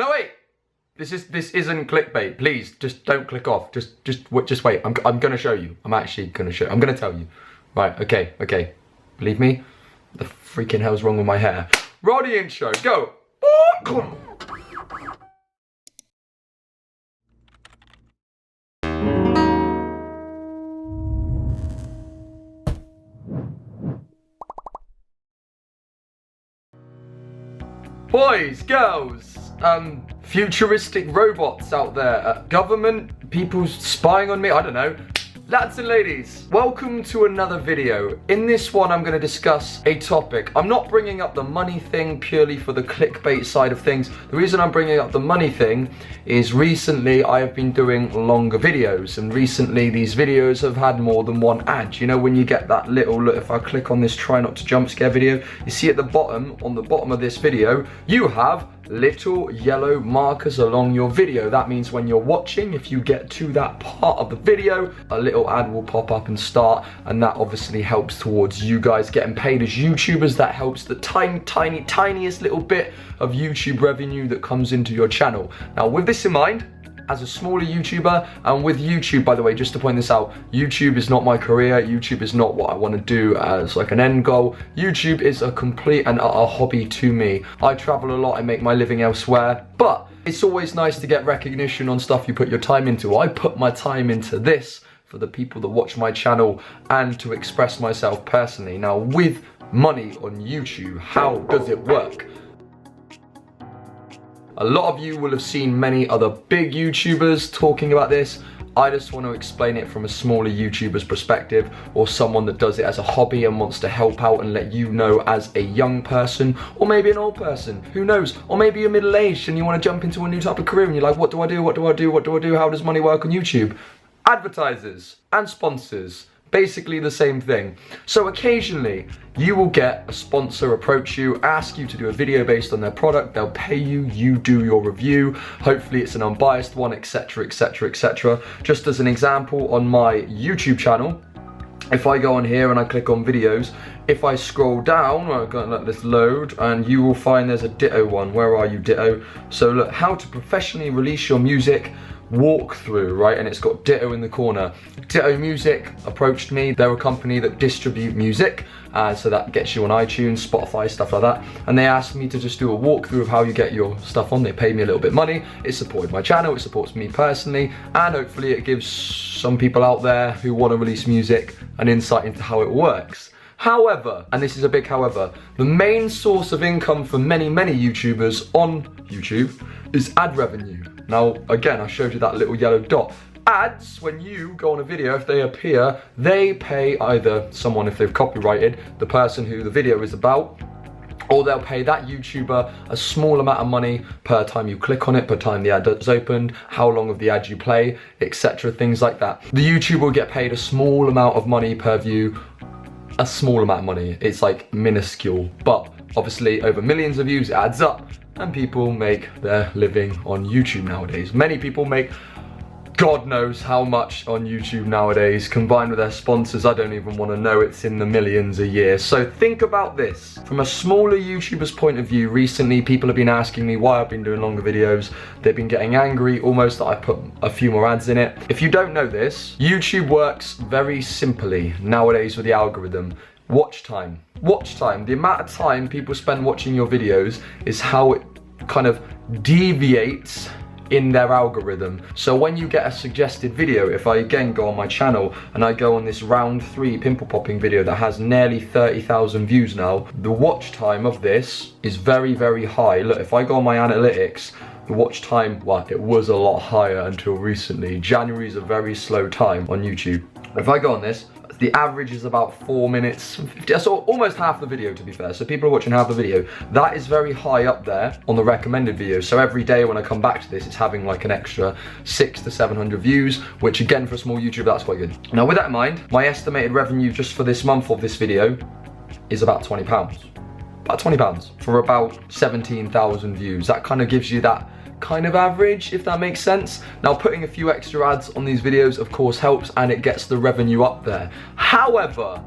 No, wait! This isn't clickbait. Please, just don't click off. Just wait. I'm gonna show you. I'm actually gonna show you. I'm gonna tell you. Right, okay. Believe me? The freaking hell's wrong with my hair? Roll the intro, go! Boys, girls, futuristic robots out there, government, people spying on me, I don't know. Lads and ladies, welcome to another video. In this one, I'm going to discuss a topic. I'm not bringing up the money thing purely for the clickbait side of things. The reason I'm bringing up the money thing is recently I have been doing longer videos, and recently these videos have had more than one ad. You know, when you get that little, look, if I click on this try not to jump scare video, you see at the bottom, on the bottom of this video, you have little yellow markers along your video. That means when you're watching, if you get to that part of the video, a little ad will pop up and start, and that obviously helps towards you guys getting paid as YouTubers. That helps the tiniest little bit of YouTube revenue that comes into your channel. Now, with this in mind, as a smaller YouTuber, and with YouTube, by the way, just to point this out, YouTube is not my career. YouTube is not what I want to do as like an end goal. YouTube is a complete and utter hobby to me. I travel a lot, I make my living elsewhere, but it's always nice to get recognition on stuff you put your time into. I put my time into this for the people that watch my channel and to express myself personally. Now, with money on YouTube, how does it work? A lot of you will have seen many other big YouTubers talking about this. I just want to explain it from a smaller YouTuber's perspective, or someone that does it as a hobby and wants to help out and let you know as a young person, or maybe an old person, who knows, or maybe you're middle-aged and you want to jump into a new type of career and you're like, what do I do, how does money work on YouTube? Advertisers and sponsors. Basically the same thing. So occasionally you will get a sponsor approach you, ask you to do a video based on their product. They'll pay you, you do your review. Hopefully it's an unbiased one, etc, etc, etc. Just as an example, on my YouTube channel, if I go on here and I click on videos, if I scroll down, I'm gonna let this load, and you will find there's a Ditto one. Where are you, Ditto? So look, how to professionally release your music walkthrough, right? And it's got Ditto in the corner. Ditto Music approached me. They're a company that distribute music, so that gets you on iTunes, Spotify, stuff like that. And they asked me to just do a walkthrough of how you get your stuff on. They paid me a little bit of money. It supported my channel, it supports me personally, and hopefully it gives some people out there who want to release music an insight into how it works. However, and this is a big however, the main source of income for many YouTubers on YouTube is ad revenue. Now, again, I showed you that little yellow dot. Ads, when you go on a video, if they appear, they pay either someone, if they've copyrighted, the person who the video is about, or they'll pay that YouTuber a small amount of money per time you click on it, per time the ad is opened, how long of the ad you play, etc, things like that. The YouTuber will get paid a small amount of money per view, a small amount of money. It's like minuscule, but obviously over millions of views it adds up, and people make their living on YouTube nowadays. Many people make God knows how much on YouTube nowadays. Combined with their sponsors, I don't even want to know, it's in the millions a year. So think about this. From a smaller YouTuber's point of view, recently people have been asking me why I've been doing longer videos. They've been getting angry almost that I put a few more ads in it. If you don't know this, YouTube works very simply nowadays with the algorithm. Watch time. Watch time. The amount of time people spend watching your videos is how it kind of deviates in their algorithm. So when you get a suggested video, if I again go on my channel and I go on this round 3 pimple popping video that has nearly 30,000 views now, the watch time of this is very high. Look, if I go on my analytics, the watch time, well, it was a lot higher until recently. January is a very slow time on YouTube. If I go on this, the average is about 4 minutes, so almost half the video, to be fair. So people are watching half the video. That is very high up there on the recommended videos. So every day when I come back to this, it's having like an extra 600 to 700 views, which again, for a small YouTuber, that's quite good. Now with that in mind, my estimated revenue just for this month of this video is about £20. About £20 for about 17,000 views. That kind of gives you that kind of average, if that makes sense. Now, putting a few extra ads on these videos of course helps, and it gets the revenue up there. However,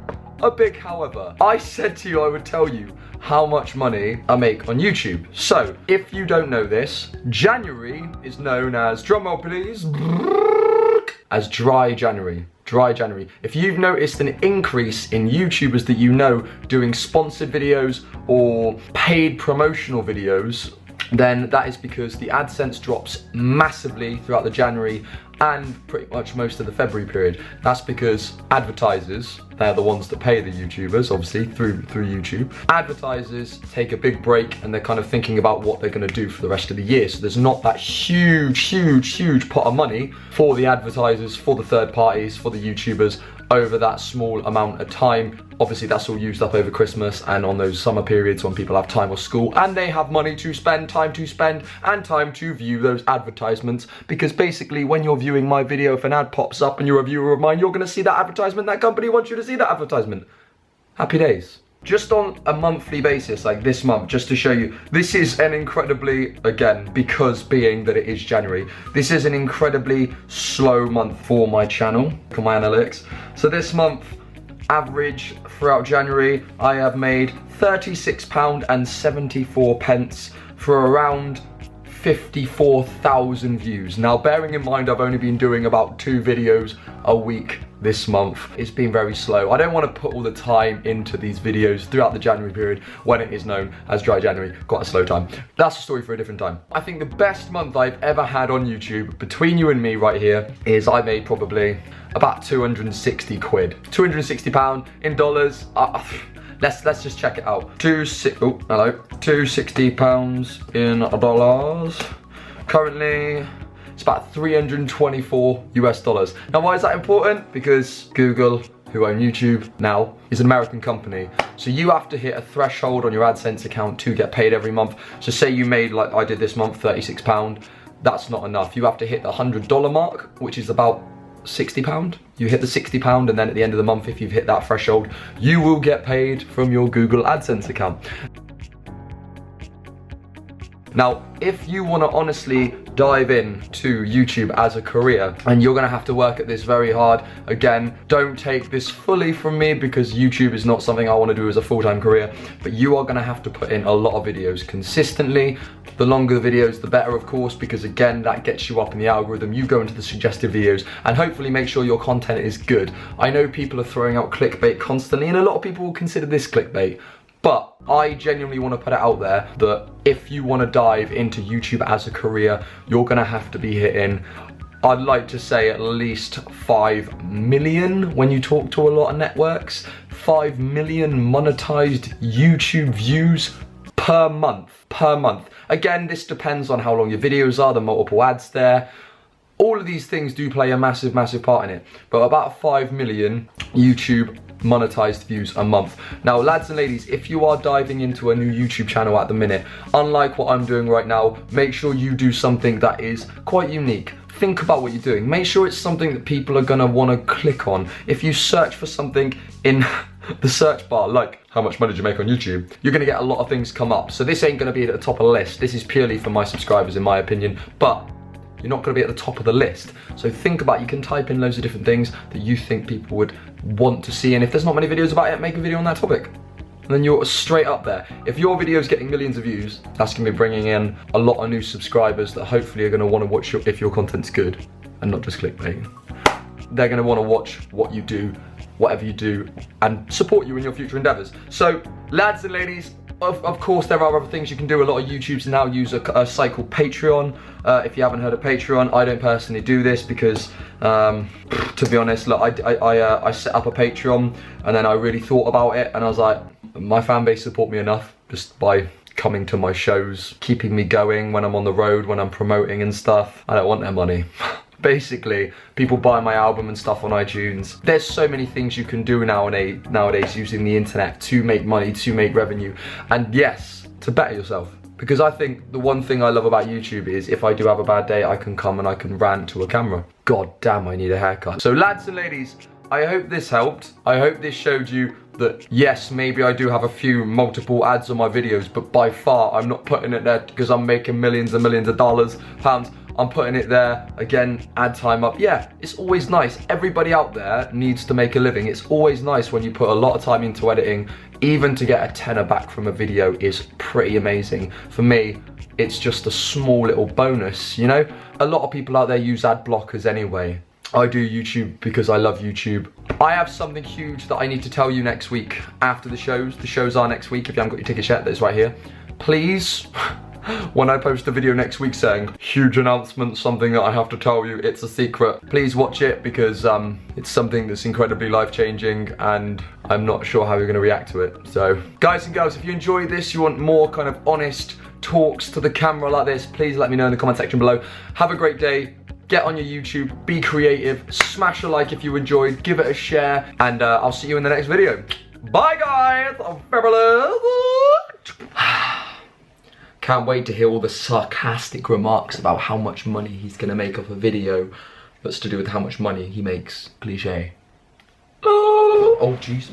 a big however. I said to you I would tell you how much money I make on YouTube. So, if you don't know this, January is known as, drumroll please, as dry January. Dry January. If you've noticed an increase in YouTubers that you know doing sponsored videos or paid promotional videos, then that is because the AdSense drops massively throughout the January and pretty much most of the February period. That's because advertisers, they're the ones that pay the YouTubers, obviously, through YouTube. Advertisers take a big break and they're kind of thinking about what they're gonna do for the rest of the year. So there's not that huge pot of money for the advertisers, for the third parties, for the YouTubers over that small amount of time. Obviously that's all used up over Christmas and on those summer periods when people have time off school and they have money to spend, time to spend, and time to view those advertisements, because basically when you're viewing my video, if an ad pops up and you're a viewer of mine, you're gonna see that advertisement. That company wants you to see that advertisement. Happy days. Just on a monthly basis, like this month, just to show you, this is an incredibly, again, because being that it is January, this is an incredibly slow month for my channel, for my analytics. So this month, average throughout January, I have made £36.74 for around 54,000 views. Now, bearing in mind I've only been doing about 2 videos a week this month, it's been very slow. I don't want to put all the time into these videos throughout the January period when it is known as dry January, quite a slow time. That's a story for a different time. I think the best month I've ever had on YouTube, between you and me right here, is I made probably about 260 quid. £260 in dollars. Let's just check it out. £260 in dollars. Currently, it's about 324 US dollars. Now, why is that important? Because Google, who own YouTube now, is an American company. So you have to hit a threshold on your AdSense account to get paid every month. So say you made, like I did this month, £36. That's not enough. You have to hit the $100 mark, which is about £60. You hit the £60 and then at the end of the month, if you've hit that threshold, you will get paid from your Google AdSense account. Now, if you want to honestly dive into YouTube as a career, and you're going to have to work at this very hard, again, don't take this fully from me because YouTube is not something I want to do as a full-time career, but you are going to have to put in a lot of videos consistently. The longer the videos, the better, of course, because again, that gets you up in the algorithm. You go into the suggested videos and hopefully make sure your content is good. I know people are throwing out clickbait constantly, and a lot of people will consider this clickbait. But I genuinely want to put it out there that if you want to dive into YouTube as a career, you're going to have to be hitting, I'd like to say, at least 5 million when you talk to a lot of networks. 5 million monetized YouTube views per month. Again, this depends on how long your videos are, the multiple ads there. All of these things do play a massive part in it. But about 5 million YouTube monetized views a month. Now, lads and ladies, if you are diving into a new YouTube channel at the minute, unlike what I'm doing right now, make sure you do something that is quite unique. Think about what you're doing. Make sure it's something that people are gonna wanna click on. If you search for something in the search bar, like how much money did you make on YouTube, you're gonna get a lot of things come up. So this ain't gonna be at the top of the list. This is purely for my subscribers, in my opinion, but you're not going to be at the top of the list. So think about, you can type in loads of different things that you think people would want to see, and if there's not many videos about it, make a video on that topic. And then you're straight up there. If your video is getting millions of views, that's going to be bringing in a lot of new subscribers that hopefully are going to want to watch if your content's good and not just clickbait. They're going to want to watch what you do, whatever you do, and support you in your future endeavors. So, lads and ladies, of course, there are other things you can do. A lot of YouTubers now use a site called Patreon. If you haven't heard of Patreon, I don't personally do this because, to be honest, look, I set up a Patreon and then I really thought about it and I was like, my fan base support me enough just by coming to my shows, keeping me going when I'm on the road, when I'm promoting and stuff. I don't want their money. Basically, people buy my album and stuff on iTunes. There's so many things you can do nowadays using the internet to make money, to make revenue, and yes, to better yourself. Because I think the one thing I love about YouTube is if I do have a bad day, I can come and I can rant to a camera. God damn, I need a haircut. So lads and ladies, I hope this helped. I hope this showed you that yes, maybe I do have a few multiple ads on my videos, but by far I'm not putting it there because I'm making millions and millions of dollars, pounds. I'm putting it there. Again, ad time up. Yeah, it's always nice. Everybody out there needs to make a living. It's always nice when you put a lot of time into editing. Even to get a tenner back from a video is pretty amazing. For me, it's just a small little bonus, you know? A lot of people out there use ad blockers anyway. I do YouTube because I love YouTube. I have something huge that I need to tell you next week after the shows. The shows are next week. If you haven't got your tickets yet, that's right here. Please, when I post a video next week saying, huge announcement, something that I have to tell you, it's a secret. Please watch it because it's something that's incredibly life-changing and I'm not sure how you're gonna react to it. So, guys and girls, if you enjoyed this, you want more kind of honest talks to the camera like this, please let me know in the comment section below. Have a great day. Get on your YouTube, be creative, smash a like if you enjoyed, give it a share, and I'll see you in the next video. Bye guys, I'm fabulous. Can't wait to hear all the sarcastic remarks about how much money he's gonna make off a video that's to do with how much money he makes. Cliche. Oh jeez.